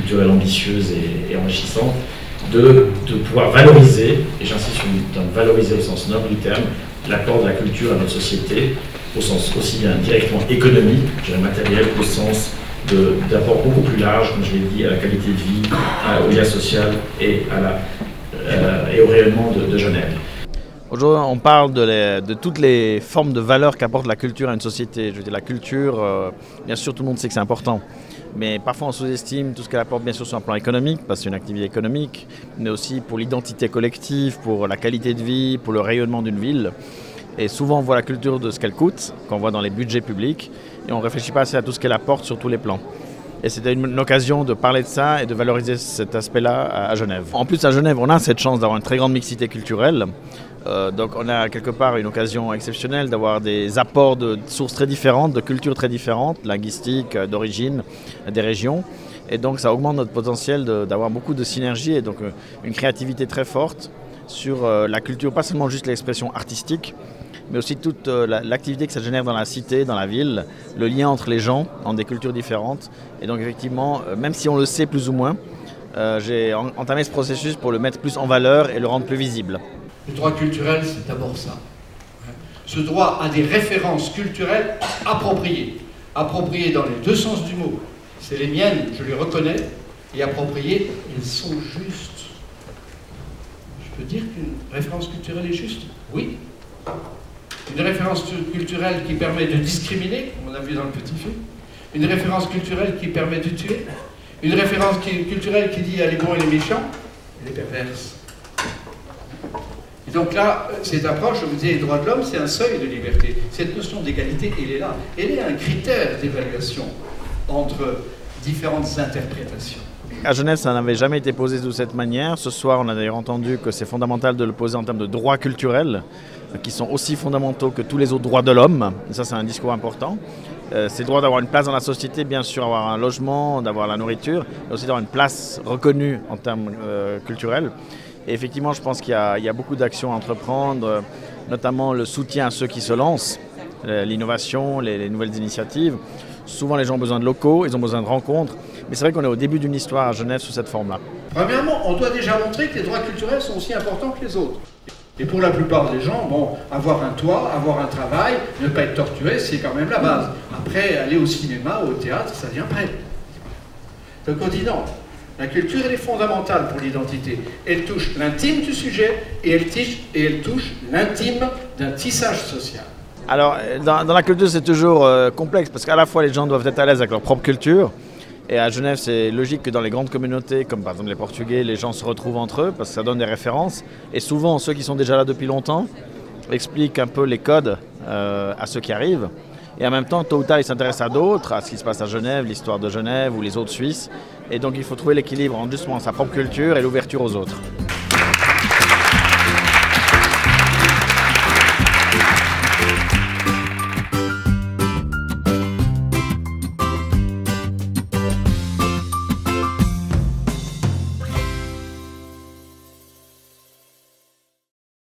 culturelle ambitieuse et enrichissante, de pouvoir valoriser, et j'insiste sur le terme valoriser au sens noble du terme, l'apport de la culture à notre société, au sens aussi bien directement économique, je dirais matériel, au sens d'apport beaucoup plus large, comme je l'ai dit, à la qualité de vie, au lien social et au rayonnement de Genève. Aujourd'hui, on parle de toutes les formes de valeurs qu'apporte la culture à une société. Je veux dire, la culture, bien sûr, tout le monde sait que c'est important. Mais parfois, on sous-estime tout ce qu'elle apporte, bien sûr, sur un plan économique, parce que c'est une activité économique, mais aussi pour l'identité collective, pour la qualité de vie, pour le rayonnement d'une ville. Et souvent, on voit la culture de ce qu'elle coûte, qu'on voit dans les budgets publics, et on ne réfléchit pas assez à tout ce qu'elle apporte sur tous les plans. Et c'était une occasion de parler de ça et de valoriser cet aspect-là à Genève. En plus, à Genève, on a cette chance d'avoir une très grande mixité culturelle. Donc on a quelque part une occasion exceptionnelle d'avoir des apports de sources très différentes, de cultures très différentes, linguistiques, d'origine, des régions. Et donc ça augmente notre potentiel d'avoir beaucoup de synergie et donc une créativité très forte sur la culture, pas seulement juste l'expression artistique, mais aussi toute l'activité que ça génère dans la cité, dans la ville, le lien entre les gens, entre des cultures différentes. Et donc effectivement, même si on le sait plus ou moins, j'ai entamé ce processus pour le mettre plus en valeur et le rendre plus visible. Le droit culturel, c'est d'abord ça. Ce droit a des références culturelles appropriées. Appropriées dans les deux sens du mot. C'est les miennes, je les reconnais, et appropriées, elles sont justes. Je peux dire qu'une référence culturelle est juste? Oui. Une référence culturelle qui permet de discriminer, comme on a vu dans le petit film. Une référence culturelle qui permet de tuer. Une référence culturelle qui dit elle est bon et les méchants, elle est perverse. Et donc là, cette approche, je vous disais, les droits de l'homme, c'est un seuil de liberté. Cette notion d'égalité, elle est là. Elle est un critère d'évaluation entre différentes interprétations. À Genève, ça n'avait jamais été posé de cette manière. Ce soir, on a d'ailleurs entendu que c'est fondamental de le poser en termes de droits culturels, qui sont aussi fondamentaux que tous les autres droits de l'homme. Et ça, c'est un discours important. C'est le droit d'avoir une place dans la société, bien sûr, avoir un logement, d'avoir la nourriture, mais aussi d'avoir une place reconnue en termes culturels. Et effectivement, je pense qu'il y a beaucoup d'actions à entreprendre, notamment le soutien à ceux qui se lancent, l'innovation, les nouvelles initiatives. Souvent, les gens ont besoin de locaux, ils ont besoin de rencontres. Mais c'est vrai qu'on est au début d'une histoire à Genève sous cette forme-là. Premièrement, on doit déjà montrer que les droits culturels sont aussi importants que les autres. Et pour la plupart des gens, bon, avoir un toit, avoir un travail, ne pas être torturé, c'est quand même la base. Après, aller au cinéma, au théâtre, ça vient après. Donc on dit non. La culture, elle est fondamentale pour l'identité. Elle touche l'intime du sujet et elle touche l'intime d'un tissage social. Alors, dans la culture, c'est toujours complexe parce qu'à la fois, les gens doivent être à l'aise avec leur propre culture. Et à Genève, c'est logique que dans les grandes communautés, comme par exemple les Portugais, les gens se retrouvent entre eux parce que ça donne des références. Et souvent, ceux qui sont déjà là depuis longtemps expliquent un peu les codes à ceux qui arrivent. Et en même temps, tôt ou tard, ils s'intéressent à d'autres, à ce qui se passe à Genève, l'histoire de Genève ou les autres Suisses. Et donc, il faut trouver l'équilibre entre justement sa propre culture et l'ouverture aux autres.